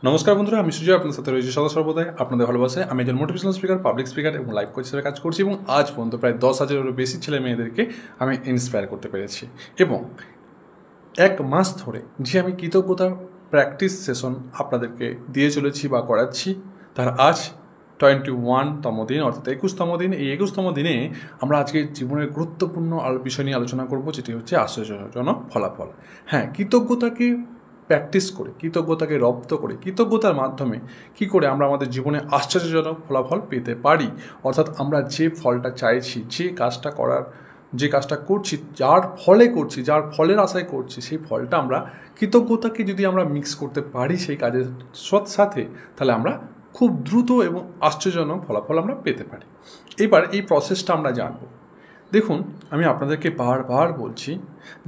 নমস্কার বন্ধুরা, আমি সুজয় আপনাদের সাথে রয়েছি সদা সর্বদাই আপনাদের ভালোবাসায়। আমি একজন মোটিভেশনাল স্পিকার, পাবলিক স্পিকার এবং লাইফ কোচ হিসেবে কাজ করছি এবং আজ পর্যন্ত প্রায় 10,000-এরও বেশি ছেলে মেয়েদেরকে আমি ইন্সপায়ার করতে পেরেছি। এবং এক মাস ধরে যে আমি কৃতজ্ঞতা প্র্যাকটিস সেশন আপনাদেরকে দিয়ে চলেছি বা করাচ্ছি, তার আজ 21তম দিন, অর্থাৎ 21তম দিন। এই 21তম দিনে আমরা আজকে জীবনের গুরুত্বপূর্ণ বিষয় নিয়ে আলোচনা করব, যেটি হচ্ছে আশ্চর্যজনক ফলাফল। হ্যাঁ, কৃতজ্ঞতাকে প্র্যাকটিস করে, কৃতজ্ঞতাকে রপ্ত করে, কৃতজ্ঞতার মাধ্যমে কি করে আমরা আমাদের জীবনে আশ্চর্যজনক ফলাফল পেতে পারি, অর্থাৎ আমরা যে ফলটা চাইছি, যে কাজটা করছি, যার ফলের আশায় করছি, সেই ফলটা আমরা কৃতজ্ঞতাকে যদি আমরা মিক্স করতে পারি সেই কাজের সাথে, তাহলে আমরা খুব দ্রুত এবং আশ্চর্যজনক ফলাফল আমরা পেতে পারি। এবার এই প্রসেসটা আমরা জানব। দেখুন, আমি আপনাদেরকে বারবার বলছি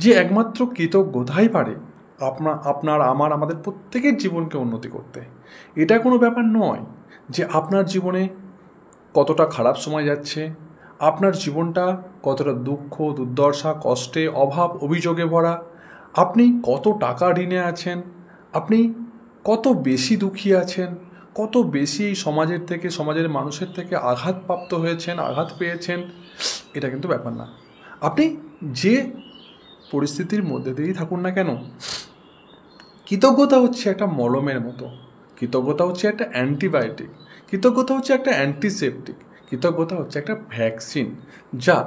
যে একমাত্র কৃতজ্ঞতাই পারে আমাদের প্রত্যেকের জীবনকে উন্নতি করতে। এটা কোনো ব্যাপার নয় যে আপনার জীবনে কতটা খারাপ সময় যাচ্ছে, আপনার জীবনটা কতটা দুঃখ, দুর্দশা, কষ্টে, অভাব, অভিযোগে ভরা, আপনি কত টাকা ঋণে আছেন, আপনি কত বেশি দুঃখী আছেন, কত বেশি সমাজের মানুষের থেকে আঘাতপ্রাপ্ত হয়েছেন, আঘাত পেয়েছেন, এটা কিন্তু ব্যাপার না। আপনি যে পরিস্থিতির মধ্যে দিয়েই থাকুন না কেন, কৃতজ্ঞতা হচ্ছে একটা মলমের মতো, কৃতজ্ঞতা হচ্ছে একটা অ্যান্টিবায়োটিক, কৃতজ্ঞতা হচ্ছে একটা অ্যান্টিসেপটিক, কৃতজ্ঞতা হচ্ছে একটা ভ্যাকসিন, যা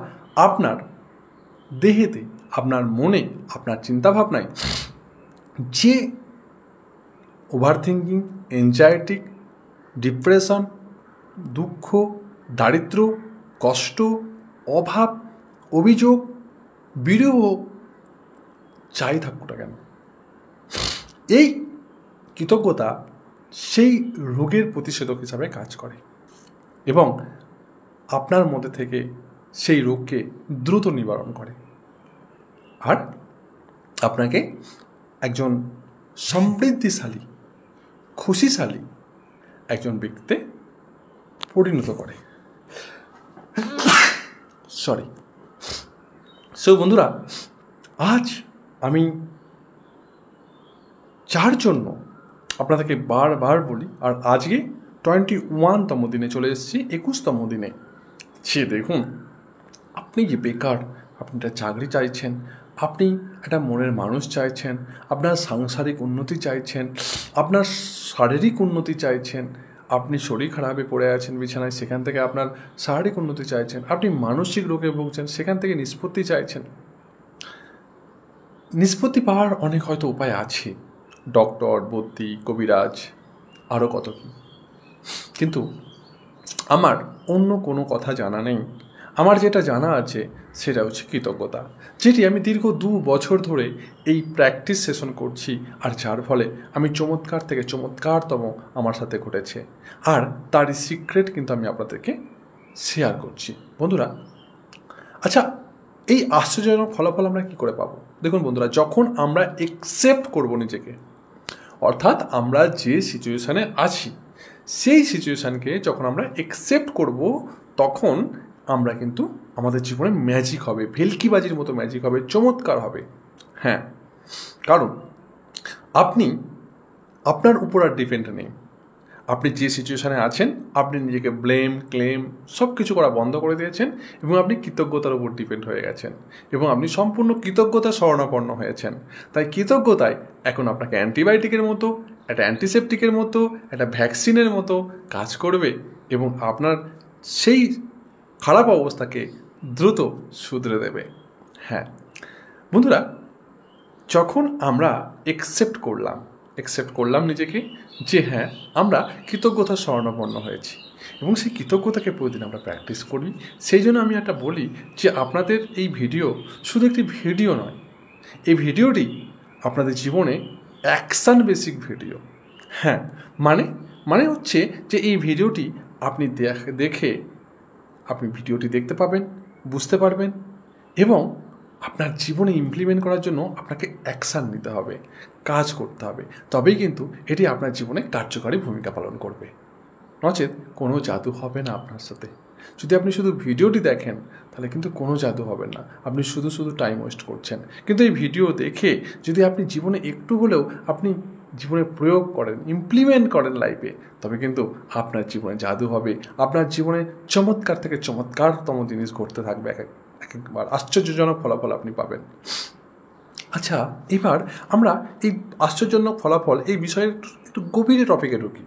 আপনার দেহেতে, আপনার মনে, আপনার চিন্তাভাবনায় যে ওভার থিঙ্কিং, এনজাইটি, ডিপ্রেশন, দুঃখ, দারিদ্র, কষ্ট, অভাব, অভিযোগ, বিরহ যাই থাকুক না কেন, এই কৃতজ্ঞতা সেই রোগের প্রতিষেধক হিসাবে কাজ করে এবং আপনার মধ্যে থেকে সেই রোগকে দ্রুত নিবারণ করে আর আপনাকে একজন সমৃদ্ধিশালী, খুশিশালী একজন ব্যক্তিতে পরিণত করে। বন্ধুরা, আজ আমি যার জন্য আপনাদেরকে বারবার বলি, আর আজকে 21তম দিনে চলে এসেছি, 21তম দিনে, সে দেখুন, আপনি যে বেকার, আপনি একটা চাকরি চাইছেন, আপনি একটা মনের মানুষ চাইছেন, আপনার সাংসারিক উন্নতি চাইছেন, আপনার শারীরিক উন্নতি চাইছেন, আপনি শরীর খারাপে পড়ে আছেন বিছানায়, সেখান থেকে আপনার শারীরিক উন্নতি চাইছেন, আপনি মানসিক রোগে ভুগছেন, সেখান থেকে নিষ্পত্তি চাইছেন। নিষ্পত্তি পাওয়ার অনেক হয়তো উপায় আছে, ডক্টর, বদ্যি, কবিরাজ, আরও কত কি, কিন্তু আমার অন্য কোনো কথা জানা নেই। আমার যেটা জানা আছে সেটা হচ্ছে কৃতজ্ঞতা, যেটি আমি দীর্ঘ 2 বছর ধরে এই প্র্যাকটিস সেশন করছি, আর যার ফলে আমি চমৎকার থেকে চমৎকারতম আমার সাথে ঘটেছে, আর তারই সিক্রেট কিন্তু আমি আপনাদেরকে শেয়ার করছি। বন্ধুরা, আচ্ছা, এই আশ্চর্যজনক ফলাফল আমরা কী করে পাবো? দেখুন বন্ধুরা, যখন আমরা অ্যাকসেপ্ট করবো নিজেকে, অর্থাৎ আমরা যে সিচুয়েশানে আছি সেই সিচুয়েশানকে যখন আমরা অ্যাকসেপ্ট করব, তখন আমরা কিন্তু আমাদের জীবনে ম্যাজিক হবে, ভেলকিবাজির মতো ম্যাজিক হবে, চমৎকার হবে। হ্যাঁ, কারণ আপনি আপনার উপর আর ডিপেন্ড নেই। আপনি যে সিচুয়েশানে আছেন, আপনি নিজেকে ক্লেম সব কিছু করা বন্ধ করে দিয়েছেন এবং আপনি কৃতজ্ঞতার উপর ডিপেন্ড হয়ে গেছেন এবং আপনি সম্পূর্ণ কৃতজ্ঞতা শরণাপন্ন হয়েছেন। তাই কৃতজ্ঞতায় এখন আপনাকে অ্যান্টিবায়োটিকের মতো, একটা অ্যান্টিসেপটিকের মতো, একটা ভ্যাকসিনের মতো কাজ করবে এবং আপনার সেই খারাপ অবস্থাকে দ্রুত শুধরে দেবে। হ্যাঁ বন্ধুরা, যখন আমরা অ্যাকসেপ্ট করলাম নিজেকে যে হ্যাঁ, আমরা কৃতজ্ঞতার শরণাপন্ন হয়েছি এবং সেই কৃতজ্ঞতাকে প্রতিদিন আমরা প্র্যাকটিস করি, সেই জন্য আমি একটা বলি যে আপনাদের এই ভিডিও শুধু একটি ভিডিও নয়, এই ভিডিওটি আপনাদের জীবনে অ্যাকশান বেসিক ভিডিও। হ্যাঁ, মানে হচ্ছে যে এই ভিডিওটি আপনি দেখে আপনি ভিডিওটি দেখতে পাবেন, বুঝতে পারবেন এবং আপনার জীবনে ইমপ্লিমেন্ট করার জন্য আপনাকে অ্যাকশান নিতে হবে, কাজ করতে হবে, তবেই কিন্তু এটি আপনার জীবনে কার্যকারী ভূমিকা পালন করবে। নচেত কোনো জাদু হবে না আপনার সাথে। যদি আপনি শুধু ভিডিওটি দেখেন তাহলে কিন্তু কোনো জাদু হবে না, আপনি শুধু টাইম ওয়েস্ট করছেন। কিন্তু এই ভিডিও দেখে যদি আপনি জীবনে একটু হলেও আপনি জীবনে প্রয়োগ করেন, ইমপ্লিমেন্ট করেন লাইফে, তবে কিন্তু আপনার জীবনে জাদু হবে, আপনার জীবনে চমৎকার থেকে চমৎকারতম জিনিস ঘটতে থাকবে, একবার আশ্চর্যজনক ফলাফল আপনি পাবেন। আচ্ছা, এবার আমরা এই আশ্চর্যজনক ফলাফল এই বিষয়ের একটু গভীরে টপিকে ঢুকি।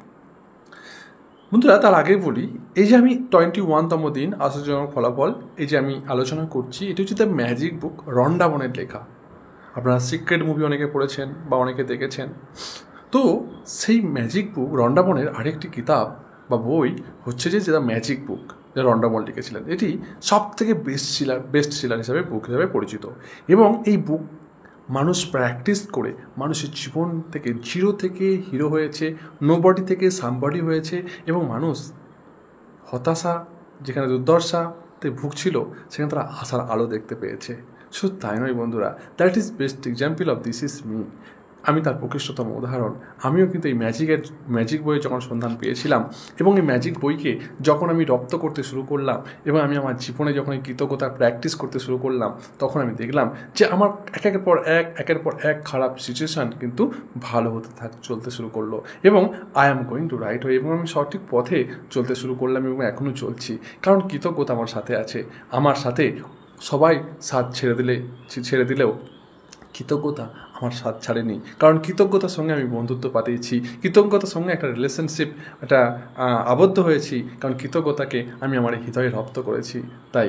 বন্ধুরা, তার আগে বলি, এই যে আমি 21তম দিন আশ্চর্যজনক ফলাফল এই যে আমি আলোচনা করছি, এটি হচ্ছে দ্য ম্যাজিক বুক, রন্ডা বনের লেখা। আপনারা সিক্রেট মুভি অনেকে পড়েছেন বা অনেকে দেখেছেন। তো সেই ম্যাজিক বুক, রন্ডা বনের আরেকটি কিতাব বা বই হচ্ছে যে দ্য ম্যাজিক বুক, যা রন্ডা বন লিখেছিলেন। এটি সব থেকে বেস্ট সেলার হিসাবে বুক হিসাবে পরিচিত। এবং এই বুক মানুষ প্র্যাকটিস করে মানুষের জীবন থেকে জিরো থেকে হিরো হয়েছে, নোবডি থেকে সামবডি হয়েছে, এবং মানুষ হতাশা যেখানে দুর্দশাতে ভুগছিল সেখানে তারা আশার আলো দেখতে পেয়েছে। শুধু তাই নয় বন্ধুরা, that is best example of this is me. আমি তার প্রকৃষ্টতম উদাহরণ। আমিও কিন্তু এই ম্যাজিক বইয়ে যখন সন্ধান পেয়েছিলাম এবং এই ম্যাজিক বইকে যখন আমি রপ্ত করতে শুরু করলাম এবং আমি আমার জীবনে যখন এই কৃতজ্ঞতার প্র্যাকটিস করতে শুরু করলাম, তখন আমি দেখলাম যে আমার একের পর এক খারাপ সিচুয়েশান কিন্তু ভালো হতে চলতে শুরু করলো, এবং I am going to right way, এবং আমি সঠিক পথে চলতে শুরু করলাম এবং এখনও চলছি, কারণ কৃতজ্ঞতা আমার সাথে আছে। আমার সাথে সবাই সাথ ছেড়ে দিলেও কৃতজ্ঞতা আমার সাথ ছাড়েনি, কারণ কৃতজ্ঞতার সঙ্গে আমি বন্ধুত্ব পাতিয়েছি, কৃতজ্ঞতার সঙ্গে একটা রিলেশনশিপ আবদ্ধ হয়েছি, কারণ কৃতজ্ঞতাকে আমি আমার হৃদয়ে রপ্ত করেছি। তাই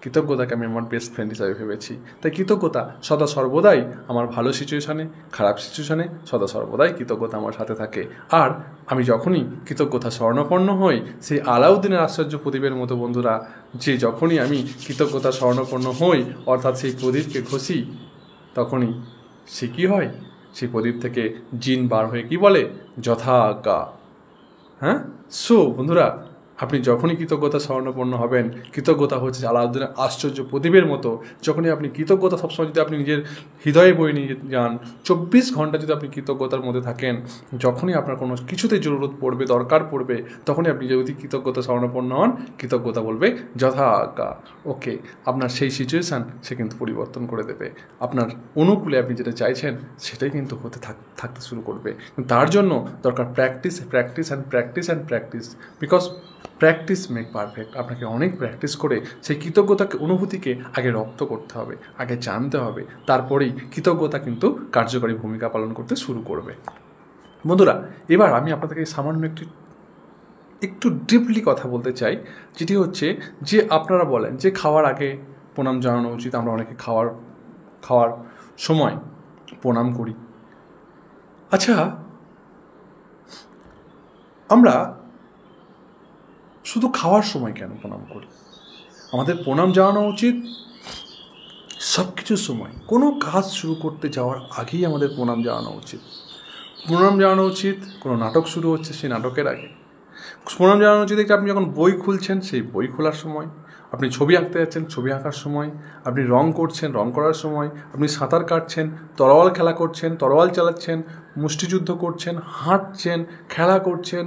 কৃতজ্ঞতাকে আমি আমার বেস্ট ফ্রেন্ড হিসাবে ভেবেছি। তাই কৃতজ্ঞতা সদা সর্বদাই আমার ভালো সিচুয়েশানে, খারাপ সিচুয়েশানে সদা সর্বদাই কৃতজ্ঞতা আমার সাথে থাকে। আর আমি যখনই কৃতজ্ঞতা স্বর্ণপন্ন হই, সেই আলাউদ্দিনের আশ্চর্য প্রদীপের মতো বন্ধুরা, যে যখনই আমি কৃতজ্ঞতা স্বর্ণপন্ন হই, অর্থাৎ সেই প্রদীপকে ঘষি, তখনই সে কী হয়, সেই প্রদীপ থেকে জিন বার হয়ে কি বলে, যথাজ্ঞা। হ্যাঁ, সো বন্ধুরা, আপনি যখনই কৃতজ্ঞতা স্মরণাপন্ন হবেন, কৃতজ্ঞতা হচ্ছে আলাউদ্দিনের আশ্চর্য প্রদীপের মতো। যখনই আপনি কৃতজ্ঞতা সবসময় যদি আপনি নিজের হৃদয়ে বয়ে নিয়ে যান, 24 ঘন্টা যদি আপনি কৃতজ্ঞতার মধ্যে থাকেন, যখনই আপনার কোনো কিছুতে জরুরত পড়বে, দরকার পড়বে, তখনই আপনি যদি কৃতজ্ঞতা স্মরণাপন্ন হন, কৃতজ্ঞতা বলবে যথাজ্ঞা। ওকে, আপনার সেই সিচুয়েশান সে কিন্তু পরিবর্তন করে দেবে। আপনার অনুকূলে আপনি যেটা চাইছেন সেটাই কিন্তু হতে থাকতে শুরু করবে। তার জন্য দরকার practice and practice, because practice make perfect. আপনাকে অনেক প্র্যাকটিস করে সেই কৃতজ্ঞতাকে, অনুভূতিকে আগে রপ্ত করতে হবে, আগে জানতে হবে, তারপরেই কৃতজ্ঞতা কিন্তু কার্যকরী ভূমিকা পালন করতে শুরু করবে। বন্ধুরা, এবার আমি আপনাদেরকে সামান্য একটু ডিপলি কথা বলতে চাই, যেটি হচ্ছে যে আপনারা বলেন যে খাওয়ার আগে প্রণাম জানানো উচিত। আমরা অনেকে খাওয়ার সময় প্রণাম করি। আচ্ছা, আমরা শুধু খাওয়ার সময় কেন প্রণাম করি? আমাদের প্রণাম জানানো উচিত সব কিছুর সময়। কোনো কাজ শুরু করতে যাওয়ার আগেই আমাদের প্রণাম জানানো উচিত। প্রণাম জানানো উচিত কোনো নাটক শুরু হচ্ছে সেই নাটকের আগে। প্রণাম জানানো উচিত আপনি যখন বই খুলছেন সেই বই খোলার সময়, আপনি ছবি আঁকতে যাচ্ছেন ছবি আঁকার সময়, আপনি রং করছেন রং করার সময়, আপনি সাঁতার কাটছেন, তরোয়াল খেলা করছেন, তরোয়াল চালাচ্ছেন, মুষ্টিযুদ্ধ করছেন, হাঁটছেন, খেলা করছেন,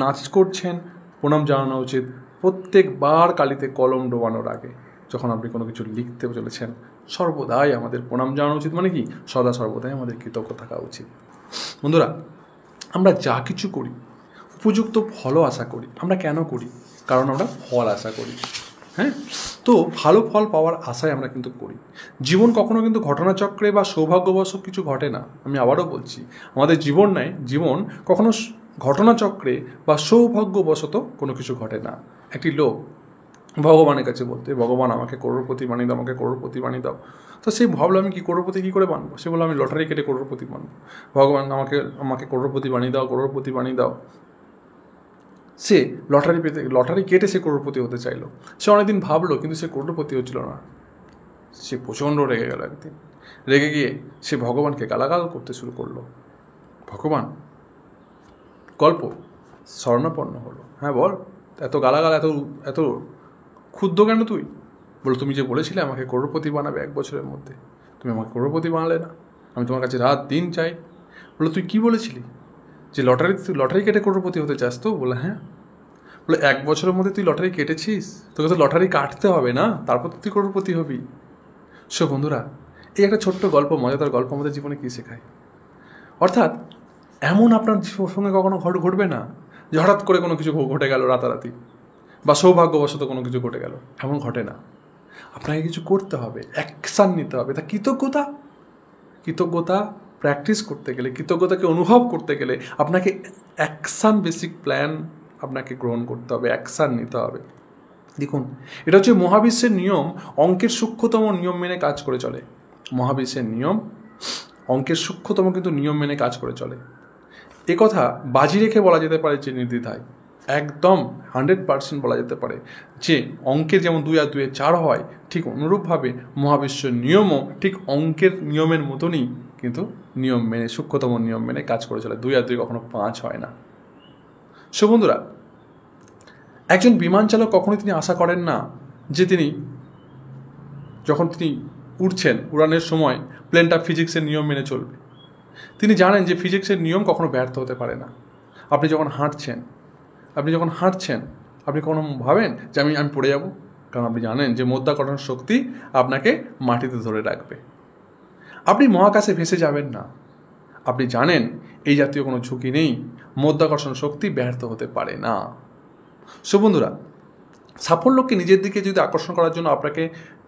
নাচ করছেন। প্রণাম জানানো উচিত প্রত্যেকবার কালিতে কলম ডোবানোর আগে। যখন আপনি কোনো কিছু লিখতে চলেছেন, সর্বদাই আমাদের প্রণাম জানানো উচিত। মানে কি, সদা সর্বদাই আমাদের কৃতজ্ঞ থাকা উচিত। বন্ধুরা, আমরা যা কিছু করি উপযুক্ত ফলও আশা করি। আমরা কেন করি? কারণ আমরা ফল আশা করি। হ্যাঁ, তো ভালো ফল পাওয়ার আশায় আমরা কিন্তু করি। জীবন কখনো কিন্তু ঘটনাচক্রে বা সৌভাগ্যবশত কিছু ঘটে না। আমি আবারও বলছি, আমাদের জীবন কখনো ঘটনাচক্রে বা সৌভাগ্যবশত কোনো কিছু ঘটে না। একটি লোক ভগবানের কাছে বলতে, ভগবান আমাকে করোড়পতি বানিয়ে দাও, আমাকে করোড়পতি বানিয়ে দাও। তো সে ভাবলো আমি কি করোড়পতি কী করে বানবো? সে বললো আমি লটারি কেটে করোড়পতি বানবো। ভগবান আমাকে করোড়পতি বানিয়ে দাও। সে লটারি কেটে সে করোড়পতি হতে চাইলো। সে অনেকদিন ভাবলো, কিন্তু সে করোড়পতি হচ্ছিল না। সে প্রচণ্ড রেগে গেল। একদিন রেগে গিয়ে সে ভগবানকে গালাগাল করতে শুরু করলো। ভগবান গল্প স্বর্ণাপন্ন হলো। হ্যাঁ বল, এত গালাগাল, এত ক্ষুদ্র কেন তুই? বলো, তুমি যে বলেছিলে আমাকে করোড়পতি বানাবে 1 বছরের মধ্যে, তুমি আমাকে করোড়পতি বানালে না। আমি তোমার কাছে রাত দিন চাই। বলো, তুই কি বলেছিলি যে লটারি কেটে করোড়পতি হতে চাস? তো বলে হ্যাঁ। বলে 1 বছরের মধ্যে তুই লটারি কেটেছিস? তোকে তো লটারি কাটতে হবে না, তারপর তুই করোড়পতি হবি। সো বন্ধুরা, এই একটা ছোট্ট গল্প, মজাদার গল্প আমাদের জীবনে কী শেখায়? অর্থাৎ এমন আপনার সঙ্গে কখনো ঘটবে না যে হঠাৎ করে কোনো কিছু ঘটে গেল রাতারাতি, বা সৌভাগ্যবশত কোনো কিছু ঘটে গেল, এমন ঘটে না। আপনাকে কিছু করতে হবে, অ্যাকশান নিতে হবে। তা কৃতজ্ঞতা প্র্যাকটিস করতে গেলে, কৃতজ্ঞতাকে অনুভব করতে গেলে আপনাকে অ্যাকশান বেসিক প্ল্যান আপনাকে গ্রহণ করতে হবে, অ্যাকশান নিতে হবে। দেখুন, এটা হচ্ছে মহাবিশ্বের নিয়ম, অঙ্কের সূক্ষ্মতম নিয়ম মেনে কাজ করে চলে। মহাবিশ্বের নিয়ম অঙ্কের সূক্ষ্মতম কিন্তু নিয়ম মেনে কাজ করে চলে। এ কথা বাজি রেখে বলা যেতে পারে যে নির্দ্বিধায়, একদম 100% বলা যেতে পারে যে অঙ্কের যেমন 2 আর 2 4 হয়, ঠিক অনুরূপভাবে মহাবিশ্বের নিয়মও ঠিক অঙ্কের নিয়মের মতনই কিন্তু নিয়ম মেনে, সূক্ষ্মতম নিয়ম মেনে কাজ করে চলে। 2 আর 2 কখনো 5 হয় না। সো বন্ধুরা, একজন বিমান চালক কখনোই তিনি আশা করেন না যে যখন তিনি উড়ছেন, উড়ানের সময় প্লেনটা ফিজিক্সের নিয়ম মেনে চলবে। তিনি জানেন যে ফিজিক্সের নিয়ম কখনো ব্যর্থ হতে পারে না। আপনি যখন হাঁটছেন আপনি কখনো ভাবেন যে আমি পড়ে যাব? কারণ আপনি জানেন যে মাধ্যাকর্ষণ শক্তি আপনাকে মাটিতে ধরে রাখবে। আপনি মহাকাশে ভেসে যাবেন না, আপনি জানেন এই জাতীয় কোনো ঝুঁকি নেই, মাধ্যাকর্ষণ শক্তি ব্যর্থ হতে পারে না। সো বন্ধুরা, সাফল্যকে নিজের দিকে যদি আকর্ষণ করার জন্য আপনাকে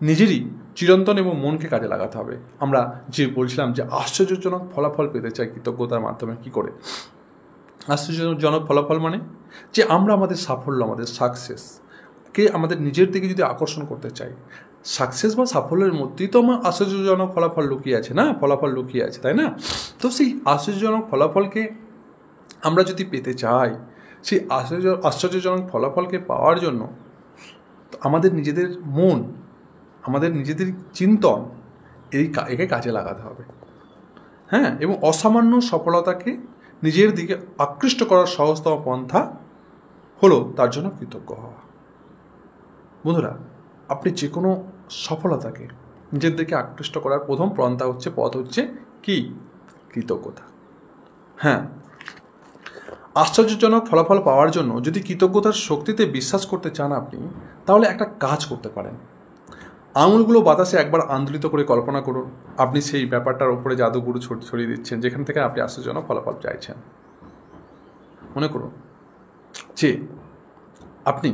নিজেরই চিরন্তন এবং মনকে কাজে লাগাতে হবে। আমরা যে বলছিলাম যে আশ্চর্যজনক ফলাফল পেতে চাই কৃতজ্ঞতার মাধ্যমে। কি করে আশ্চর্যজনক ফলাফল? মানে যে আমরা আমাদের সাফল্য, আমাদের সাকসেসকে আমাদের নিজের দিকে যদি আকর্ষণ করতে চাই, সাকসেস বা সাফল্যের মধ্যেই তো আমার আশ্চর্যজনক ফলাফল লুকিয়ে আছে না, ফলাফল লুকিয়ে আছে, তাই না? তো সেই আশ্চর্যজনক ফলাফলকে আমরা যদি পেতে চাই, সেই আশ্চর্যজনক ফলাফলকে পাওয়ার জন্য আমাদের নিজেদের মন, আমাদের নিজেদের চিন্তন একে কাজে লাগাতে হবে। হ্যাঁ, এবং অসামান্য সফলতাকে নিজের দিকে আকৃষ্ট করার সহজতম পন্থা হলো তার জন্য কৃতজ্ঞ হওয়া। বন্ধুরা, আপনি যে কোনো সফলতাকে নিজের দিকে আকৃষ্ট করার প্রথম পথ হচ্ছে কি? কৃতজ্ঞতা। হ্যাঁ, আশ্চর্যজনক ফলাফল পাওয়ার জন্য যদি কৃতজ্ঞতার শক্তিতে বিশ্বাস করতে চান আপনি, তাহলে একটা কাজ করতে পারেন। আঙুলগুলো বাতাসে একবার আন্দোলিত করে কল্পনা করুন আপনি সেই ব্যাপারটার উপরে জাদুগুরু ছড়িয়ে দিচ্ছেন যেখান থেকে আপনি আশ্চর্যজনক ফলাফল চাইছেন। মনে করুন যে আপনি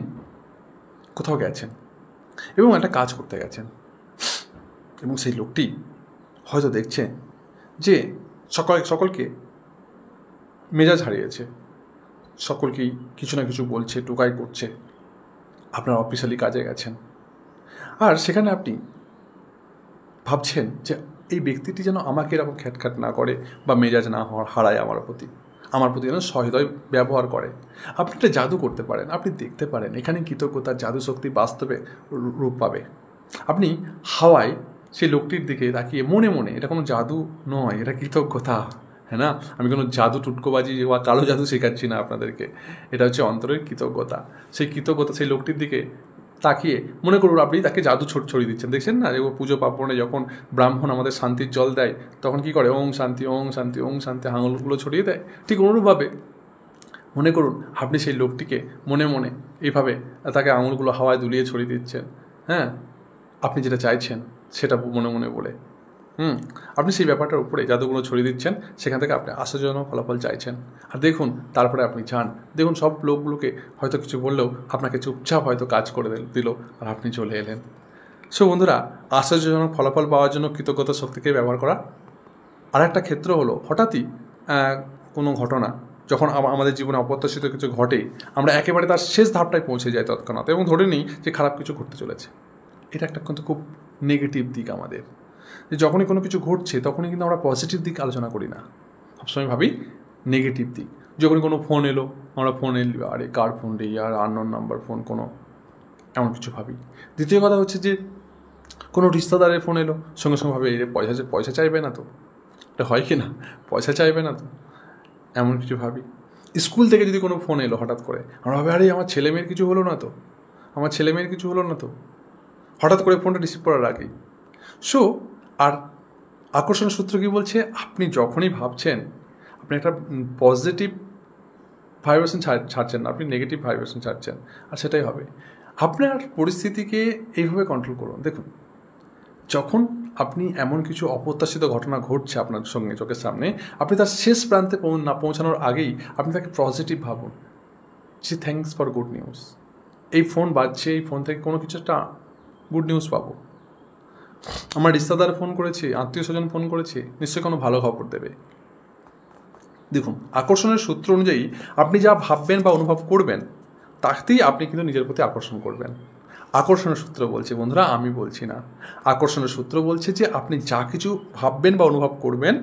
কোথাও গেছেন এবং একটা কাজ করতে গেছেন, এবং সেই লোকটি হয়তো দেখছে যে সকলকে মেজাজ হারিয়েছে, সকলকেই কিছু না কিছু বলছে, টোকাই করছে। আপনার অফিসিয়ালি কাজে গেছেন, আর সেখানে আপনি ভাবছেন যে এই ব্যক্তিটি যেন আমাকে এরকম খ্যাটখ্যাট না করে বা মেজাজ না হারায় আমার প্রতি যেন সহৃদয় ব্যবহার করে। আপনি একটা জাদু করতে পারেন, আপনি দেখতে পারেন এখানে কৃতজ্ঞতার জাদু শক্তি বাস্তবে রূপ পাবে। আপনি হাওয়ায় সেই লোকটির দিকে তাকিয়ে মনে মনে, এটা কোনো জাদু নয়, এটা কৃতজ্ঞতা, হ্যাঁ না? আমি কোনো জাদু টুটকোবাজি বা কালো জাদু শেখাচ্ছি না আপনাদেরকে, এটা হচ্ছে অন্তরের কৃতজ্ঞতা। সেই কৃতজ্ঞতা সেই লোকটির দিকে তাকিয়ে মনে করুন আপনি তাকে জাদু ছড়িয়ে দিচ্ছেন। দেখছেন না, যে পুজো পার্বণে যখন ব্রাহ্মণ আমাদের শান্তির জল দেয়, তখন কি করে? ওং শান্তি, ওং শান্তি, ওং শান্তি আঙুলগুলো ছড়িয়ে দেয়। ঠিক অনুরূপভাবে মনে করুন আপনি সেই লোকটিকে মনে মনে এইভাবে তাকে আঙুলগুলো হাওয়ায় দুলিয়ে ছড়িয়ে দিচ্ছেন। হ্যাঁ, আপনি যেটা চাইছেন সেটা মনে মনে বলে আপনি সেই ব্যাপারটার উপরে জাদুগুলো ছড়িয়ে দিচ্ছেন, সেখান থেকে আপনি আশ্চর্যজনক ফলাফল চাইছেন। আর দেখুন, তারপরে আপনি যান, দেখুন সব লোকগুলোকে হয়তো কিছু বললেও আপনাকে চুপচাপ হয়তো কাজ করে দিল, আর আপনি চলে এলেন। সো বন্ধুরা, আশ্চর্যজনক ফলাফল পাওয়ার জন্য কৃতজ্ঞতা শক্তিকে ব্যবহার করা। আর একটা ক্ষেত্র হলো, হঠাৎই কোনো ঘটনা যখন আমাদের জীবনে অপ্রত্যাশিত কিছু ঘটে, আমরা একেবারে তার শেষ ধাপটায় পৌঁছে যাই তৎক্ষণাৎ, এবং ধরে নিই যে খারাপ কিছু ঘটতে চলেছে। এটা একটা কিন্তু খুব নেগেটিভ দিক আমাদের, যে যখনই কোনো কিছু ঘটছে তখনই কিন্তু আমরা পজিটিভ দিক আলোচনা করি না, সবসময় ভাবি নেগেটিভ দিক। যখনই কোনো ফোন এলো, আমরা আরে কার ফোন রে, আর আননোন নাম্বার ফোন, কোনো এমন কিছু ভাবি। দ্বিতীয় কথা হচ্ছে যে কোনো রিশতেদারের ফোন এলো, সঙ্গে সঙ্গে ভাবে এর পয়সা চাইবে না তো, এটা হয় কি না, পয়সা চাইবে না তো, এমন কিছু ভাবি। স্কুল থেকে যদি কোনো ফোন এলো হঠাৎ করে, আমরা ভাবি আরে আমার ছেলেমেয়ের কিছু হলো না তো, হঠাৎ করে ফোনটা রিসিভ করার আগেই। সো আর আকর্ষণ সূত্র কী বলছে? আপনি যখনই ভাবছেন, আপনি একটা পজিটিভ ভাইব্রেশন ছাড়ছেন না, আপনি নেগেটিভ ভাইব্রেশন ছাড়ছেন, আর সেটাই হবে। আপনার পরিস্থিতিকে এইভাবে কন্ট্রোল করুন। দেখুন, যখন আপনি এমন কিছু অপ্রত্যাশিত ঘটনা ঘটছে আপনার সঙ্গে চোখের সামনে, আপনি তার শেষ প্রান্তে না পৌঁছানোর আগেই আপনি তাকে পজিটিভ ভাবুন যে থ্যাঙ্কস ফর গুড নিউজ, এই ফোন বাজছে, এই ফোন থেকে কোনো কিছু একটা গুড নিউজ পাবো। আমার রিশতেদার ফোন করেছে, আত্মীয় স্বজন ফোন করেছে, নিশ্চয়ই কোনো ভালো খবর দেবে। দেখুন, আকর্ষণের সূত্র অনুযায়ী আপনি যা ভাববেন বা অনুভব করবেন তাতেই আপনি কিন্তু নিজের প্রতি আকর্ষণ করবেন। আকর্ষণের সূত্র বলছে বন্ধুরা, আমি বলছি না। আকর্ষণের সূত্র বলছে যে আপনি যা কিছু ভাববেন বা অনুভব করবেন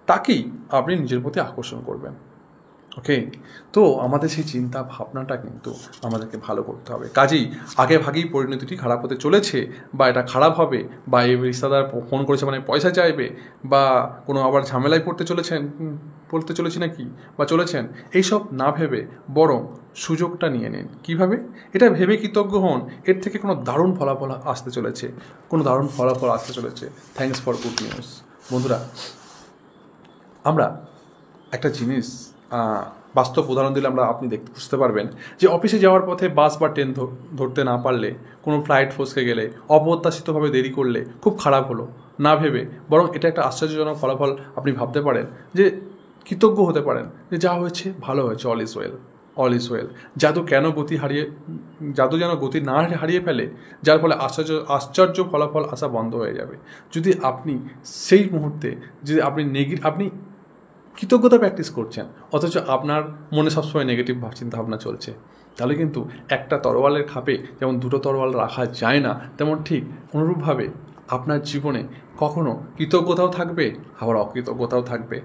তাকেই আপনি নিজের প্রতি আকর্ষণ করবেন। ওকে, তো আমাদের সেই চিন্তা ভাবনাটা কিন্তু আমাদেরকে ভালো করতে হবে। কাজেই আগে ভাগেই পরিণতিটি খারাপ হতে চলেছে, বা এটা খারাপ হবে, বা এই রিশতেদার ফোন করেছে মানে পয়সা চাইবে, বা কোনো আবার ঝামেলায় পড়তে চলেছি নাকি বা চলেছেন, এইসব না ভেবে বরং সুযোগটা নিয়ে নিন। কীভাবে? এটা ভেবে কৃতজ্ঞ হন, এর থেকে কোনো দারুণ ফলাফল আসতে চলেছে, থ্যাঙ্কস ফর গুড নিউজ। বন্ধুরা, আমরা একটা জিনিস বাস্তব উদাহরণ দিলে আপনি বুঝতে পারবেন যে অফিসে যাওয়ার পথে বাস বা ট্রেন ধরতে না পারলে, কোনো ফ্লাইট ফসকে গেলে, অপ্রত্যাশিতভাবে দেরি করলে খুব খারাপ হলো না ভেবে বরং এটা একটা আশ্চর্যজনক ফলাফল আপনি ভাবতে পারেন, যে কৃতজ্ঞ হতে পারেন যে যা হয়েছে ভালো হয়েছে, অল ইজ ওয়েল। জাদু যেন গতি না হারিয়ে ফেলে, যার ফলে আশ্চর্য ফলাফল আসা বন্ধ হয়ে যাবে। যদি আপনি সেই মুহূর্তে আপনি কৃতজ্ঞতা প্র্যাকটিস করছেন অথচ আপনার মনে সবসময় নেগেটিভ চিন্তাভাবনা চলছে, তাহলে কিন্তু একটা তরোয়ালের খাপে যেমন দুটো তরোয়াল রাখা যায় না, তেমন ঠিক অনুরূপভাবে আপনার জীবনে কখনো কৃতজ্ঞতাও থাকবে আবার অকৃতজ্ঞতাও থাকবে,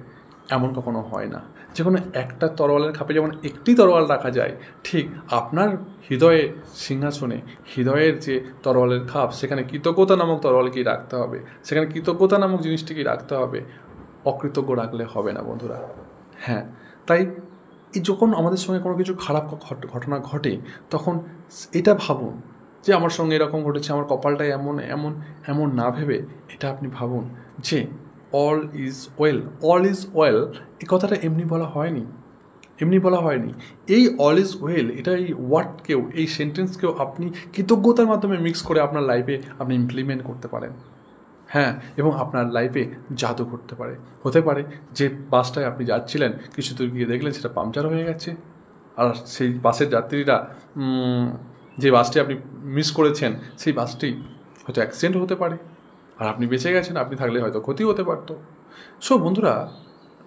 এমন কখনো হয় না। যে কোনো একটা তরোয়ালের খাপে যেমন একটি তরোয়াল রাখা যায়, ঠিক আপনার হৃদয়ে সিংহাসনে হৃদয়ের যে তরোয়ালের খাপ, সেখানে কৃতজ্ঞতা নামক তরোয়ালকেই রাখতে হবে, সেখানে কৃতজ্ঞতা নামক জিনিসটিকেই রাখতে হবে, অকৃতজ্ঞ রাখলে হবে না বন্ধুরা। হ্যাঁ, তাই যখন আমাদের সঙ্গে কোনো কিছু খারাপ ঘটনা ঘটে তখন এটা ভাবুন যে আমার সঙ্গে এরকম ঘটেছে, আমার কপালটাই এমন না ভেবে এটা আপনি ভাবুন যে অল ইজ ওয়েল। এই কথাটা এমনি বলা হয়নি। এই অল ইজ ওয়েল, এটা এই ওয়ার্ডকেও, এই সেন্টেন্সকেও আপনি কৃতজ্ঞতার মাধ্যমে মিক্স করে আপনার লাইফে আপনি ইমপ্লিমেন্ট করতে পারেন। হ্যাঁ, এবং আপনার লাইফে জাদু ঘটতে পারে। হতে পারে যে বাসটায় আপনি যাচ্ছিলেন, কিছু দূর গিয়ে দেখলেন সেটা পাংচার হয়ে গেছে, আর সেই বাসের যাত্রীরা যে বাসটি আপনি মিস করেছেন সেই বাসটি হয়তো অ্যাক্সিডেন্ট হতে পারে, আর আপনি বেঁচে গেছেন, আপনি থাকলে হয়তো ক্ষতি হতে পারতো। সো বন্ধুরা,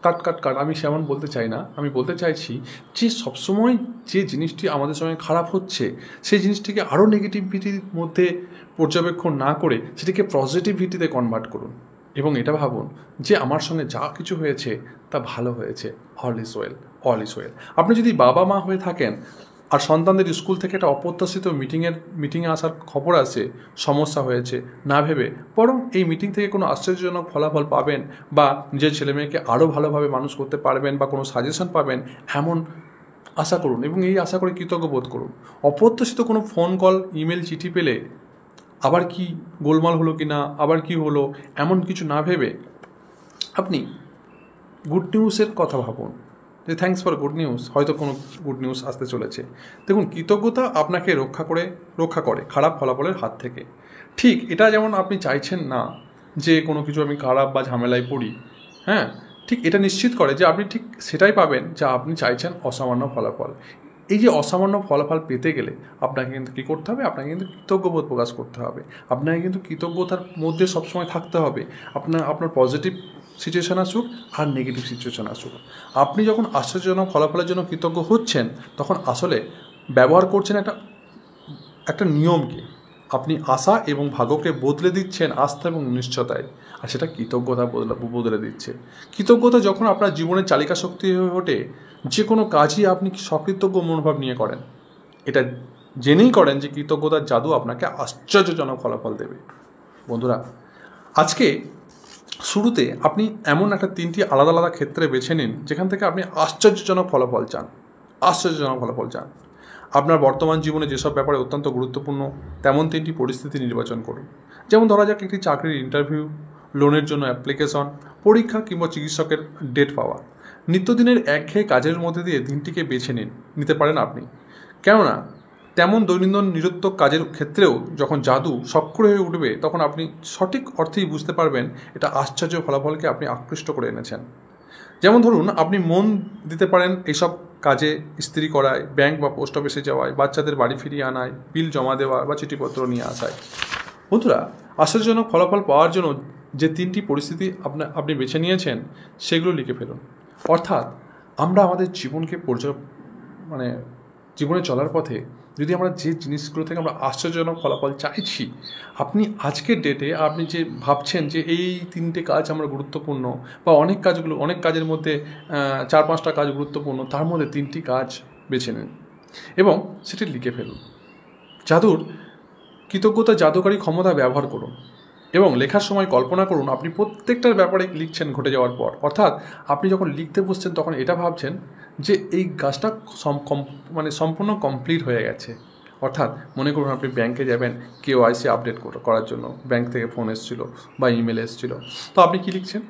কাট আমি সেমন বলতে চাই না, আমি বলতে চাইছি যে সবসময় যে জিনিসটি আমাদের সঙ্গে খারাপ হচ্ছে সেই জিনিসটিকে আরও নেগেটিভিটির মধ্যে পর্যবেক্ষণ না করে সেটিকে পজিটিভিটিতে কনভার্ট করুন, এবং এটা ভাবুন যে আমার সঙ্গে যা কিছু হয়েছে তা ভালো হয়েছে, অল ইজ ওয়েল। আপনি যদি বাবা মা হয়ে থাকেন আর সন্তানদের স্কুল থেকে একটা অপ্রত্যাশিত মিটিংয়ে আসার খবর আসে, সমস্যা হয়েছে না ভেবে বরং এই মিটিং থেকে কোনো আশ্চর্যজনক ফলাফল পাবেন, বা নিজের ছেলেমেয়েকে আরও ভালোভাবে মানুষ করতে পারবেন, বা কোনো সাজেশন পাবেন, এমন আশা করুন এবং এই আশা করে কৃতজ্ঞ বোধ করুন। অপ্রত্যাশিত কোনো ফোন কল, ইমেল, চিঠি পেলে আবার কি গোলমাল হলো কি না, আবার কি হলো, এমন কিছু না ভেবে আপনি গুড নিউজের কথা ভাবুন, যে থ্যাঙ্কস ফর গুড নিউজ, হয়তো কোনো গুড নিউজ আসতে চলেছে। দেখুন, কৃতজ্ঞতা আপনাকে রক্ষা করে খারাপ ফলাফলের হাত থেকে। ঠিক এটা যেমন আপনি চাইছেন না যে কোনো কিছু আমি খারাপ বা ঝামেলায় পড়ি, হ্যাঁ, ঠিক এটা নিশ্চিত করে যে আপনি ঠিক সেটাই পাবেন যা আপনি চাইছেন, অসামান্য ফলাফল। এই যে অসামান্য ফলাফল পেতে গেলে আপনাকে কিন্তু কী করতে হবে? আপনাকে কিন্তু কৃতজ্ঞবোধ প্রকাশ করতে হবে, আপনাকে কিন্তু কৃতজ্ঞতার মধ্যে সবসময় থাকতে হবে। আপনার পজিটিভ সিচুয়েশান আসুক আর নেগেটিভ সিচুয়েশান আসুক, আপনি যখন আশ্চর্যজনক ফলাফলের জন্য কৃতজ্ঞ হচ্ছেন তখন আসলে ব্যবহার করছেন একটা নিয়মকে। আপনি আশা এবং ভাগ্যকে বদলে দিচ্ছেন আস্থা এবং নিশ্চয়তায়, আর সেটা কৃতজ্ঞতা বদলে দিচ্ছে। কৃতজ্ঞতা যখন আপনার জীবনের চালিকা শক্তি হয়ে ওঠে, যে কোনো কাজই আপনি সকৃতজ্ঞ মনোভাব নিয়ে করেন, এটা জেনেই করেন যে কৃতজ্ঞতার জাদু আপনাকে আশ্চর্যজনক ফলাফল দেবে। বন্ধুরা, আজকে শুরুতে আপনি এমন একটা 3টি আলাদা আলাদা ক্ষেত্রে বেছে নিন যেখান থেকে আপনি আশ্চর্যজনক ফলাফল চান। আপনার বর্তমান জীবনে যেসব ব্যাপারে অত্যন্ত গুরুত্বপূর্ণ তেমন 3টি পরিস্থিতি নির্বাচন করুন। যেমন ধরা যাক একটি চাকরির ইন্টারভিউ, লোনের জন্য অ্যাপ্লিকেশন, পরীক্ষা কিংবা চিকিৎসকের ডেট পাওয়া। নিত্যদিনের একঘেয়ে কাজের মধ্যে দিয়ে দিনটিকে বেছে নিতে পারেন আপনি, কেননা তেমন দৈনন্দিন নিরুত্তক কাজের ক্ষেত্রেও যখন জাদু সক্রিয় হয়ে উঠবে তখন আপনি সঠিক অর্থেই বুঝতে পারবেন এটা আশ্চর্য ফলাফলকে আপনি আকৃষ্ট করে এনেছেন। যেমন ধরুন, আপনি মন দিতে পারেন এইসব কাজে, ইস্ত্রি করায়, ব্যাংক বা পোস্ট অফিসে যাওয়ায়, বাচ্চাদের বাড়ি ফিরিয়ে আনায়, বিল জমা দেওয়া বা চিঠিপত্র নিয়ে আসায়। বন্ধুরা, আশ্চর্যজনক ফলাফল পাওয়ার জন্য যে 3টি পরিস্থিতি আপনি বেছে নিয়েছেন সেগুলো লিখে ফেলুন। অর্থাৎ আমরা আমাদের জীবনকে জীবনে চলার পথে যদি আমরা যে জিনিসগুলো থেকে আমরা আশ্চর্যজনক ফলাফল চাইছি, আপনি আজকের ডেটে আপনি যে ভাবছেন যে এই 3টে কাজ আমরা গুরুত্বপূর্ণ বা অনেক কাজের মধ্যে 4-5টা কাজ গুরুত্বপূর্ণ, তার মধ্যে 3টি কাজ বেছে নিন এবং সেটি লিখে ফেলুন। জাদুর কৃতজ্ঞতা জাদুকারী ক্ষমতা ব্যবহার করুন এবং লেখার সময় কল্পনা করুন আপনি প্রত্যেকটার ব্যাপারে লিখছেন ঘটে যাওয়ার পর। অর্থাৎ আপনি যখন লিখতে বসছেন তখন এটা ভাবছেন যে এই কাজটা সম্পূর্ণ কমপ্লিট হয়ে গেছে। অর্থাৎ মনে করুন আপনি ব্যাংকে যাবেন KYC আপডেট করার জন্য, ব্যাংক থেকে ফোন এসেছিল বা ইমেল এসেছিল, তো আপনি কি লিখছেন?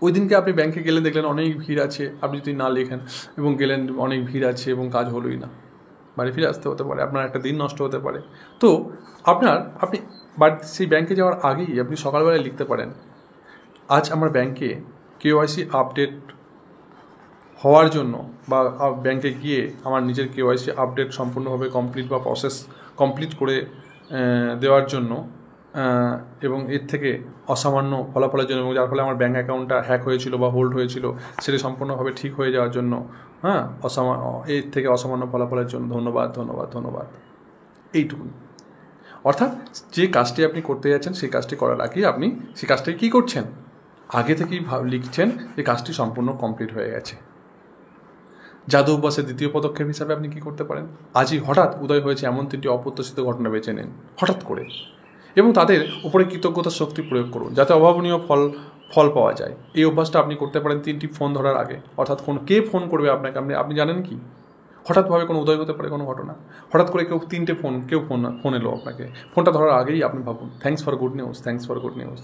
ওই দিনকে আপনি ব্যাংকে গেলেন, দেখলেন অনেক ভিড় আছে, আপনি যদি না লেখেন এবং গেলেন অনেক ভিড় আছে এবং কাজ হলোই না, বাড়ি ফিরে আসতে হতে পারে, আপনার একটা দিন নষ্ট হতে পারে। তো আপনি সেই ব্যাংকে যাওয়ার আগেই আপনি সকালবেলায় লিখতে পারেন, আজ আমার ব্যাংকে KYC আপডেট হওয়ার জন্য বা ব্যাংকে গিয়ে আমার নিজের KYC আপডেট সম্পূর্ণভাবে কমপ্লিট বা প্রসেস কমপ্লিট করে দেওয়ার জন্য এবং এর থেকে অসামান্য ফলাফলের জন্য, এবং যার ফলে আমার ব্যাঙ্ক অ্যাকাউন্টটা হ্যাক হয়েছিল বা হোল্ড হয়েছিল সেটি সম্পূর্ণভাবে ঠিক হয়ে যাওয়ার জন্য, এর থেকে অসামান্য ফলাফলের জন্য ধন্যবাদ ধন্যবাদ ধন্যবাদ, এইটুকুন। অর্থাৎ যে কাজটি আপনি করতে যাচ্ছেন সেই কাজটি করার আগেই আপনি সেই কাজটি কী করছেন, আগে থেকেই লিখছেন যে কাজটি সম্পূর্ণ কমপ্লিট হয়ে গেছে। জাদু অভ্যাসের দ্বিতীয় পদক্ষেপ হিসাবে আপনি কী করতে পারেন, আজই হঠাৎ উদয় হয়েছে এমন 3টি অপ্রত্যাশিত ঘটনা বেছে নিন হঠাৎ করে এবং তাদের উপরে কৃতজ্ঞতার শক্তি প্রয়োগ করুন যাতে অভাবনীয় ফল পাওয়া যায়। এই অভ্যাসটা আপনি করতে পারেন 3টি ফোন ধরার আগে। অর্থাৎ কে ফোন করবে আপনাকে আপনি জানেন কি? হঠাৎভাবে কোনো উদয় হতে পারে কোনো ঘটনা, হঠাৎ করে কেউ ফোন এলো আপনাকে, ফোনটা ধরার আগেই আপনি ভাবুন থ্যাঙ্কস ফর গুড নিউজ।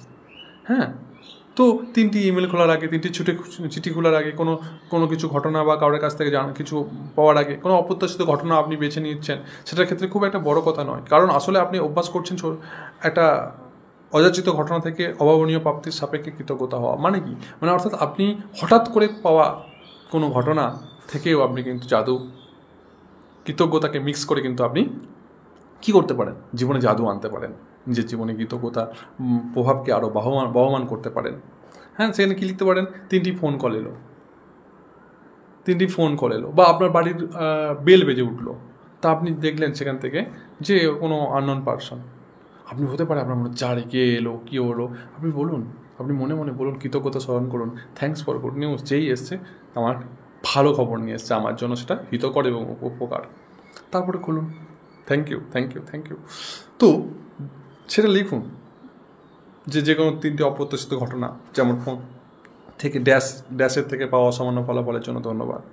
হ্যাঁ, তো 3টি ইমেল খোলার আগে, 3টি চিঠি খোলার আগে, কোনো কিছু ঘটনা বা কারোর কাছ থেকে কিছু পাওয়ার আগে কোনো অপ্রত্যাশিত ঘটনা আপনি বেছে নিচ্ছেন, সেটার ক্ষেত্রে খুব একটা বড় কথা নয়, কারণ আসলে আপনি অভ্যাস করছেন একটা অযাচিত ঘটনা থেকে অভাবনীয় প্রাপ্তির সাপেক্ষে কৃতজ্ঞতা হওয়া। মানে কি? অর্থাৎ আপনি হঠাৎ করে পাওয়া কোনো ঘটনা থেকেও আপনি কিন্তু কৃতজ্ঞতাকে মিক্স করে কিন্তু আপনি কী করতে পারেন, জীবনে জাদু আনতে পারেন, নিজের জীবনে কৃতজ্ঞতা প্রভাবকে আরও বহমান করতে পারেন। হ্যাঁ, সেখানে কী লিখতে পারেন, 3টি ফোন কল এলো বা আপনার বাড়ির বেল বেজে উঠলো, তা আপনি দেখলেন সেখান থেকে যে কোনো আননোন পারসন, আপনি হতে পারে আপনার মনে যারে কে এলো কী হলো, আপনি মনে মনে বলুন, কৃতজ্ঞতা স্মরণ করুন, থ্যাঙ্কস ফর গুড নিউজ, যেই এসছে আমার ভালো খবর নিয়ে এসছে, আমার জন্য সেটা হিতকর এবং উপকার। তারপরে খুলুন, থ্যাংক ইউ। তো সেটা লিখুন যে কোনো 3টি অপ্রত্যাশিত ঘটনা, যেমন ফোন থেকে ড্যাশের থেকে পাওয়া অসামান্য ফলাফলের জন্য ধন্যবাদ।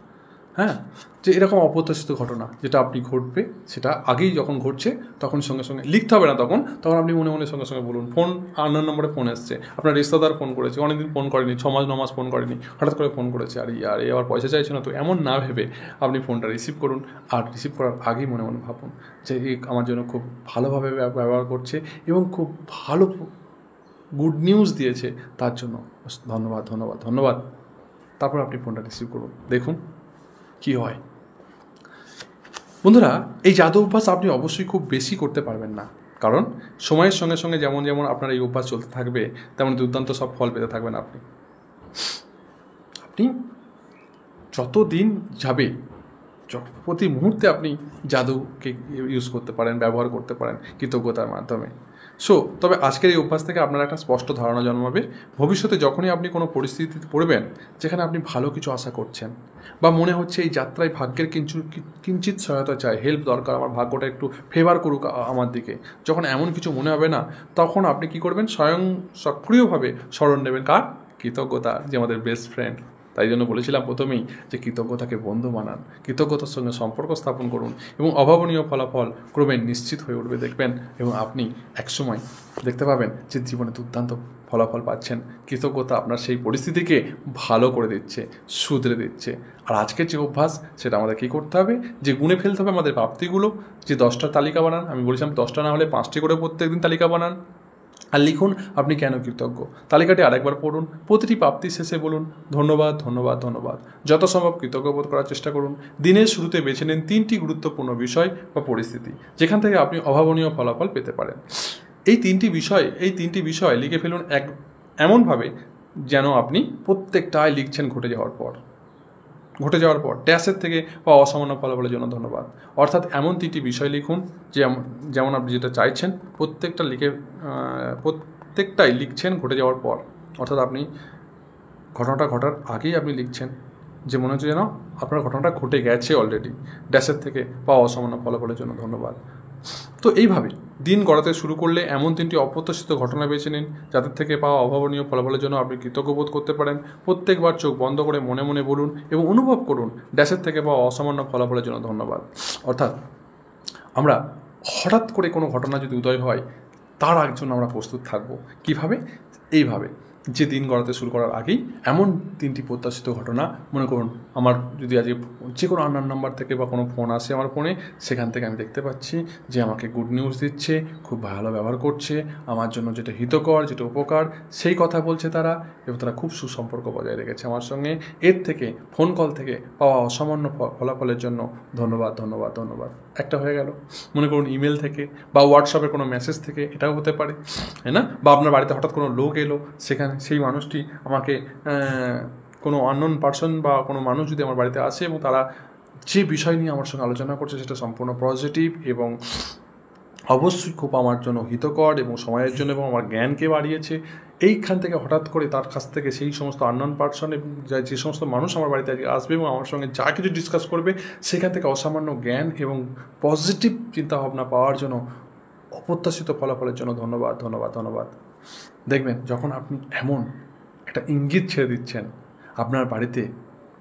হ্যাঁ, যে এরকম অপ্রত্যাশিত ঘটনা যেটা আপনি ঘটবে, সেটা আগেই যখন ঘটছে তখন সঙ্গে সঙ্গে লিখতে হবে না, তখন আপনি মনে মনে সঙ্গে সঙ্গে বলুন, ফোন আননোন নম্বরে ফোন এসছে, আপনার রিশতেদার ফোন করেছে, অনেকদিন ফোন করেনি, 6 মাস 9 মাস ফোন করেনি, হঠাৎ করে ফোন করেছে, আর আবার পয়সা চাইছে না, তো এমন না ভেবে আপনি ফোনটা রিসিভ করুন, আর রিসিভ করার আগেই মনে মনে ভাবুন যে আমার জন্য খুব ভালোভাবে ব্যবহার করছে এবং খুব ভালো গুড নিউজ দিয়েছে, তার জন্য ধন্যবাদ। তারপর আপনি ফোনটা রিসিভ করুন, দেখুন কী হয়। বন্ধুরা, এই জাদু অভ্যাস আপনি অবশ্যই খুব বেশি করতে পারবেন না, কারণ সময়ের সঙ্গে সঙ্গে যেমন আপনার এই অভ্যাস চলতে থাকবে তেমন দুর্দান্ত সব ফল পেতে থাকবেন। আপনি যত দিন যাবে প্রতি মুহূর্তে আপনি জাদুকে ইউজ করতে পারেন, ব্যবহার করতে পারেন কৃতজ্ঞতার মাধ্যমে। তবে আজকের এই অভ্যাস থেকে আপনার একটা স্পষ্ট ধারণা জন্মাবে, ভবিষ্যতে যখনই আপনি কোনো পরিস্থিতিতে পড়বেন যেখানে আপনি ভালো কিছু আশা করছেন বা মনে হচ্ছে এই যাত্রায় ভাগ্যের কিঞ্চিত সহায়তা চাই, হেল্প দরকার, আমার ভাগ্যটা একটু ফেভার করুক আমার দিকে, যখন এমন কিছু মনে হবে না, তখন আপনি কি করবেন, স্বয়ং সক্রিয়ভাবে স্মরণ নেবেন কার? কৃতজ্ঞতা, যে আমাদের বেস্ট ফ্রেন্ড। তাই জন্য বলেছিলাম প্রথমেই যে কৃতজ্ঞতাকে বন্ধু বানান, কৃতজ্ঞতার সঙ্গে সম্পর্ক স্থাপন করুন এবং অভাবনীয় ফলাফল ক্রমে নিশ্চিত হয়ে উঠবে দেখবেন, এবং আপনি একসময় দেখতে পাবেন যে জীবনে দুর্দান্ত ফলাফল পাচ্ছেন, কৃতজ্ঞতা আপনার সেই পরিস্থিতিকে ভালো করে দিচ্ছে, শুধরে দিচ্ছে। আর আজকের যে অভ্যাস সেটা আমাদের কী করতে হবে, যে গুণে ফেলতে হবে আমাদের প্রাপ্তিগুলো। যে 10টার তালিকা বানান, আমি বলেছিলাম 10টা না হলে 5টি করে প্রত্যেকদিন তালিকা বানান, আর লিখুন আপনি কেন কৃতজ্ঞ। তালিকাটি আরেকবার পড়ুন, প্রতিটি প্রাপ্তি শেষে বলুন ধন্যবাদ ধন্যবাদ ধন্যবাদ। যত সম্ভব কৃতজ্ঞ বোধ করার চেষ্টা করুন। দিনের শুরুতে বেছে নিন 3টি গুরুত্বপূর্ণ বিষয় বা পরিস্থিতি যেখান থেকে আপনি অভাবনীয় ফলাফল পেতে পারেন। এই 3টি বিষয় লিখে ফেলুন এমনভাবে যেন আপনি প্রত্যেকটাই লিখছেন ঘটে যাওয়ার পর ড্যাশের থেকে বা অসামান্য ফলাফলের জন্য ধন্যবাদ। অর্থাৎ এমন 3টি বিষয় লিখুন যেমন আপনি যেটা চাইছেন প্রত্যেকটাই লিখছেন ঘটে যাওয়ার পর। অর্থাৎ আপনি ঘটনাটা ঘটার আগেই আপনি লিখছেন, যে মনে হচ্ছে যেন আপনার ঘটনাটা ঘটে গেছে অলরেডি। ড্যাশের থেকে বা অসামান্য ফলাফলের জন্য ধন্যবাদ। তো এইভাবে দিন গড়াতে শুরু করলে এমন 3টি অপ্রত্যাশিত ঘটনা বেছে নিন যাদের থেকে পাওয়া অভাবনীয় ফলাফলের জন্য আপনি কৃতজ্ঞ বোধ করতে পারেন। প্রত্যেকবার চোখ বন্ধ করে মনে মনে বলুন এবং অনুভব করুন ড্যাশের থেকে পাওয়া অসামান্য ফলাফলের জন্য ধন্যবাদ। অর্থাৎ আমরা হঠাৎ করে কোনো ঘটনা যদি উদয় হয় তার জন্য আমরা প্রস্তুত থাকবো। কিভাবে? এইভাবে, যে দিন গড়াতে শুরু করার আগেই এমন 3টি প্রত্যাশিত ঘটনা মনে করুন। আমার যদি আজকে যে কোনো আননোন নাম্বার থেকে বা কোনো ফোন আসে আমার ফোনে, সেখান থেকে আমি দেখতে পাচ্ছি যে আমাকে গুড নিউজ দিচ্ছে, খুব ভালো ব্যবহার করছে, আমার জন্য যেটা হিতকর, যেটা উপকার সেই কথা বলছে তারা, এবং তারা খুব সুসম্পর্ক বজায় রেখেছে আমার সঙ্গে। এর থেকে ফোন কল থেকে পাওয়া অসামান্য ফলাফলের জন্য ধন্যবাদ ধন্যবাদ ধন্যবাদ। একটা হয়ে গেল। মনে করুন ইমেল থেকে বা হোয়াটসঅ্যাপের কোনো মেসেজ থেকে, এটাও হতে পারে, তাই না? বা আপনার বাড়িতে হঠাৎ কোনো লোক এলো, সেখানে সেই মানুষটি আমাকে কোনো আননোন পার্সন বা কোনো মানুষ যদি আমার বাড়িতে আসে এবং তারা যে বিষয় নিয়ে আমার সঙ্গে আলোচনা করছে সেটা সম্পূর্ণ পজিটিভ এবং অবশ্যই খুব আমার জন্য হিতকর এবং সময়ের জন্য এবং আমার জ্ঞানকে বাড়িয়েছে, এইখান থেকে হঠাৎ করে তার কাছ থেকে সেই সমস্ত আননোন পার্সন এবং যে সমস্ত মানুষ আমার বাড়িতে আজকে আসবে এবং আমার সঙ্গে যা কিছু ডিসকাস করবে সেখান থেকে অসামান্য জ্ঞান এবং পজিটিভ চিন্তাভাবনা পাওয়ার জন্য, অপ্রত্যাশিত ফলাফলের জন্য ধন্যবাদ ধন্যবাদ ধন্যবাদ। দেখবেন যখন আপনি এমন একটা ইঙ্গিত ছেড়ে দিচ্ছেন, আপনার বাড়িতে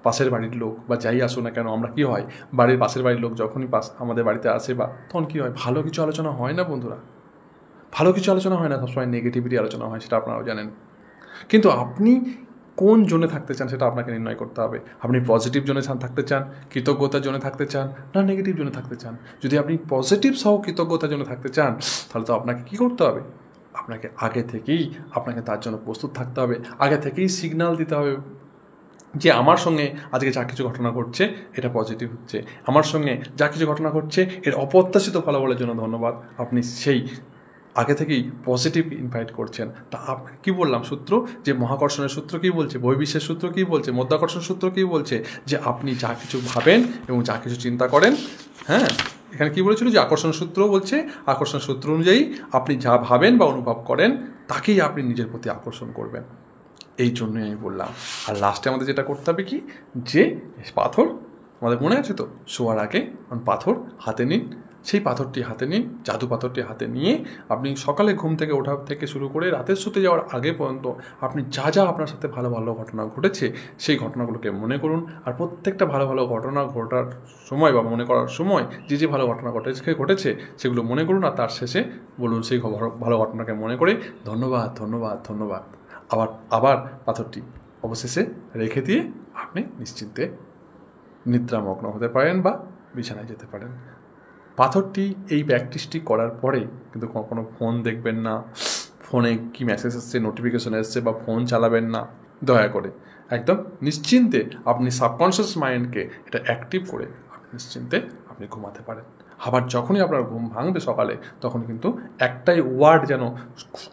পাশের বাড়ির লোক বা যাই আসো না কেন, আমরা কী হয় বাড়ির পাশের বাড়ির লোক যখনই আমাদের বাড়িতে আসে বা তখন কী হয়, ভালো কিছু আলোচনা হয় না বন্ধুরা, ভালো কিছু আলোচনা হয় না, সবসময় নেগেটিভিটি আলোচনা হয়, সেটা আপনারাও জানেন। কিন্তু আপনি কোন জোনে থাকতে চান সেটা আপনাকে নির্ণয় করতে হবে। আপনি পজিটিভ জোনে থাকতে চান, কৃতজ্ঞতার জোনে থাকতে চান, না নেগেটিভ জোনে থাকতে চান? যদি আপনি পজিটিভ সহ কৃতজ্ঞতার জন্য থাকতে চান তাহলে তো আপনাকে কী করতে হবে, আপনাকে আগে থেকেই তার জন্য প্রস্তুত থাকতে হবে, আগে থেকেই সিগন্যাল দিতে হবে যে আমার সঙ্গে আজকে যা কিছু ঘটনা ঘটছে এটা পজিটিভ হচ্ছে, আমার সঙ্গে যা কিছু ঘটনা ঘটছে এর অপ্রত্যাশিত ফলাফলের জন্য ধন্যবাদ। আপনি সেই আগে থেকেই পজিটিভ ইনভাইট করছেন। তা কী বললাম সূত্র, যে মহাকর্ষণের সূত্র কী বলছে, বহির্বিশ্বের সূত্র কী বলছে, মধ্যাকর্ষণ সূত্র কী বলছে, যে আপনি যা কিছু ভাবেন এবং যা কিছু চিন্তা করেন, হ্যাঁ এখানে কী বলেছিল, যে আকর্ষণ সূত্র বলছে আকর্ষণ সূত্র অনুযায়ী আপনি যা ভাবেন বা অনুভব করেন তাকেই আপনি নিজের প্রতি আকর্ষণ করবেন। এই জন্যই আমি বললাম। আর লাস্টে আমাদের যেটা করতে হবে কি, যে পাথর আমাদের মনে আছে তো, শোয়ার আগে পাথর হাতে নিন, সেই পাথরটি হাতে নিন, জাদু পাথরটি হাতে নিয়ে আপনি সকালে ঘুম থেকে ওঠা থেকে শুরু করে রাতের শুতে যাওয়ার আগে পর্যন্ত আপনি যা যা আপনার সাথে ভালো ভালো ঘটনা ঘটেছে সেই ঘটনাগুলোকে মনে করুন। আর প্রত্যেকটা ভালো ভালো ঘটনা ঘটার সময় বা মনে করার সময় যে ভালো ঘটনা ঘটেছে সেগুলো মনে করুন, আর তার শেষে বলুন সেই ভালো ঘটনাকে মনে করে ধন্যবাদ ধন্যবাদ ধন্যবাদ। আবার পাথরটি অবশেষে রেখে দিয়ে আপনি নিশ্চিন্তে নিদ্রামগ্ন হতে পারেন বা বিছানায় যেতে পারেন। পাথরটি এই প্র্যাকটিসটি করার পরে কিন্তু কোনো ফোন দেখবেন না, ফোনে কি মেসেজ এসছে, নোটিফিকেশন এসছে বা ফোন চালাবেন না, দয়া করে একদম নিশ্চিন্তে আপনি সাবকনশিয়াস মাইন্ডকে এটা অ্যাক্টিভ করে নিশ্চিন্তে আপনি ঘুমাতে পারেন। আবার যখনই আপনার ঘুম ভাঙবে সকালে, তখন কিন্তু একটাই ওয়ার্ড, যেন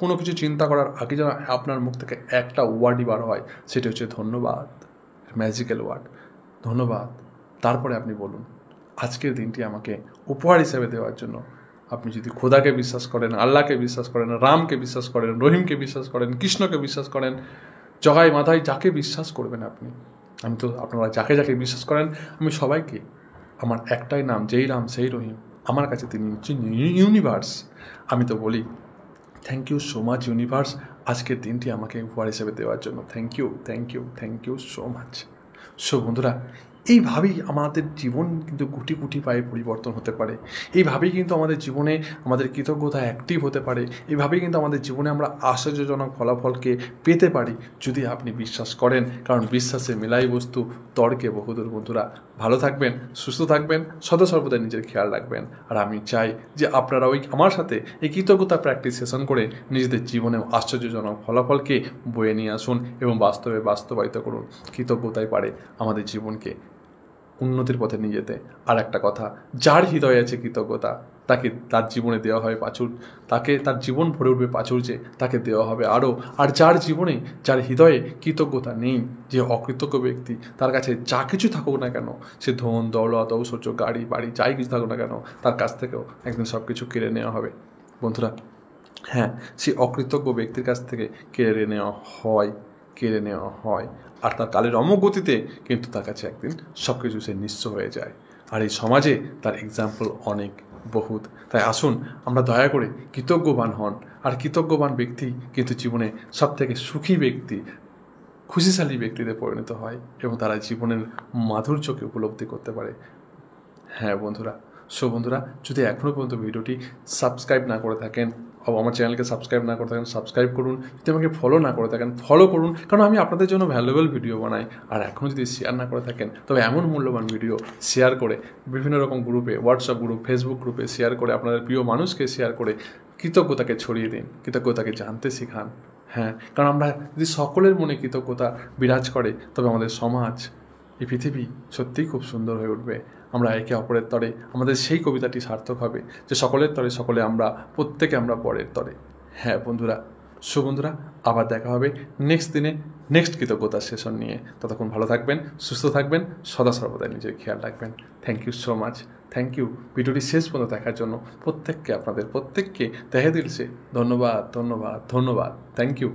কোনো কিছু চিন্তা করার আগে যেন আপনার মুখ থেকে একটা ওয়ার্ডই বার হয়, সেটা হচ্ছে ধন্যবাদ, ম্যাজিক্যাল ওয়ার্ড, ধন্যবাদ। তারপরে আপনি বলুন আজকের দিনটি আমাকে উপহার হিসেবে দেওয়ার জন্য। আপনি যদি খোদাকে বিশ্বাস করেন, আল্লাহকে বিশ্বাস করেন, রামকে বিশ্বাস করেন, রহিমকে বিশ্বাস করেন, কৃষ্ণকে বিশ্বাস করেন, জগাই মাথায় যাকে বিশ্বাস করবেন আপনি, আমি তো আপনারা যাকে যাকে বিশ্বাস করেন, আমি সবাইকে আমার একটাই নাম, যেই রাম সেই রহিম, আমার কাছে তিনি হচ্ছেন ইউনিভার্স। আমি তো বলি thank you so much universe, আজকের দিনটি আমাকে উপহার হিসেবে দেওয়ার জন্য। Thank you thank you thank you so much. So বন্ধুরা, এইভাবেই আমাদের জীবন কিন্তু কোটি কোটি পায়ে পরিবর্তন হতে পারে। এইভাবেই কিন্তু আমাদের জীবনে আমাদের কৃতজ্ঞতা অ্যাক্টিভ হতে পারে। এইভাবেই কিন্তু আমাদের জীবনে আমরা আশ্চর্যজনক ফলাফলকে পেতে পারি, যদি আপনি বিশ্বাস করেন। কারণ বিশ্বাসে মেলাই বস্তু, তর্কে বহুদূর। বন্ধুরা, ভালো থাকবেন, সুস্থ থাকবেন, সদা সর্বদা নিজের খেয়াল রাখবেন। আর আমি চাই যে আপনারা আমার সাথে এই কৃতজ্ঞতা প্র্যাকটিস সেশন করে নিজেদের জীবনে আশ্চর্যজনক ফলাফলকে বয়ে নিয়ে আসুন এবং বাস্তবায়িত করুন। কৃতজ্ঞতাই পারে আমাদের জীবনকে উন্নতির পথে নিয়ে যেতে। আর একটা কথা, যার হৃদয়ে আছে কৃতজ্ঞতা, তাকে তার জীবনে দেওয়া হবে তাকে তার জীবন ভরে উঠবে প্রাচুর্যে, তাকে দেওয়া হবে আরও। আর যার হৃদয়ে কৃতজ্ঞতা নেই, যে অকৃতজ্ঞ ব্যক্তি, তার কাছে যা কিছু থাকুক না কেন, সে ধন দৌলত ঐশ্বর্য গাড়ি বাড়ি যাই কিছু থাকুক না কেন, তার কাছ থেকেও একদিন সব কিছু কেড়ে নেওয়া হবে। বন্ধুরা, হ্যাঁ, সেই অকৃতজ্ঞ ব্যক্তির কাছ থেকে কেড়ে নেওয়া হয় আর তার কালের অমগতিতে কিন্তু তার কাছে একদিন সব কিছু সে নিঃস্ব হয়ে যায়। আর এই সমাজে তার এক্সাম্পল অনেক বহুত। তাই আসুন আমরা দয়া করে কৃতজ্ঞবান হন। আর কৃতজ্ঞবান ব্যক্তি কিন্তু জীবনে সবথেকে সুখী ব্যক্তি, খুশিশালী ব্যক্তিতে পরিণত হয় এবং তারা জীবনের মাধুর্যকে উপলব্ধি করতে পারে। হ্যাঁ বন্ধুরা, বন্ধুরা, যদি এখনও পর্যন্ত ভিডিওটি সাবস্ক্রাইব না করে থাকেন, আমার চ্যানেলকে সাবস্ক্রাইব না করে থাকেন, সাবস্ক্রাইব করুন। যদি আমাকে ফলো না করে থাকেন, ফলো করুন, কারণ আমি আপনাদের জন্য ভ্যালুয়েবল ভিডিও বানাই। আর এখনও যদি শেয়ার না করে থাকেন, তবে এমন মূল্যবান ভিডিও শেয়ার করে বিভিন্ন রকম গ্রুপে, হোয়াটসঅ্যাপ গ্রুপ, ফেসবুক গ্রুপে শেয়ার করে, আপনাদের প্রিয় মানুষকে শেয়ার করে কৃতজ্ঞতাকে ছড়িয়ে দিন, কৃতজ্ঞতাকে জানতে শেখান। হ্যাঁ, কারণ আমরা যদি সকলের মনে কৃতজ্ঞতা বিরাজ করে, তবে আমাদের সমাজ, এই পৃথিবী সত্যিই খুব সুন্দর হয়ে উঠবে। আমরা একে অপরের তরে, আমাদের সেই কবিতাটি সার্থক হবে যে সকলের তরে সকলে আমরা, প্রত্যেকে আমরা পরের তরে। হ্যাঁ বন্ধুরা, বন্ধুরা, আবার দেখা হবে নেক্সট দিনে নেক্সট কৃতজ্ঞতার সেশন নিয়ে। ততক্ষণ ভালো থাকবেন, সুস্থ থাকবেন, সদা সর্বদা নিজের খেয়াল রাখবেন। Thank you so much, thank you ভিডিওটি শেষ পর্যন্ত দেখার জন্য আপনাদের প্রত্যেককে তহে দিল সে ধন্যবাদ। Thank you.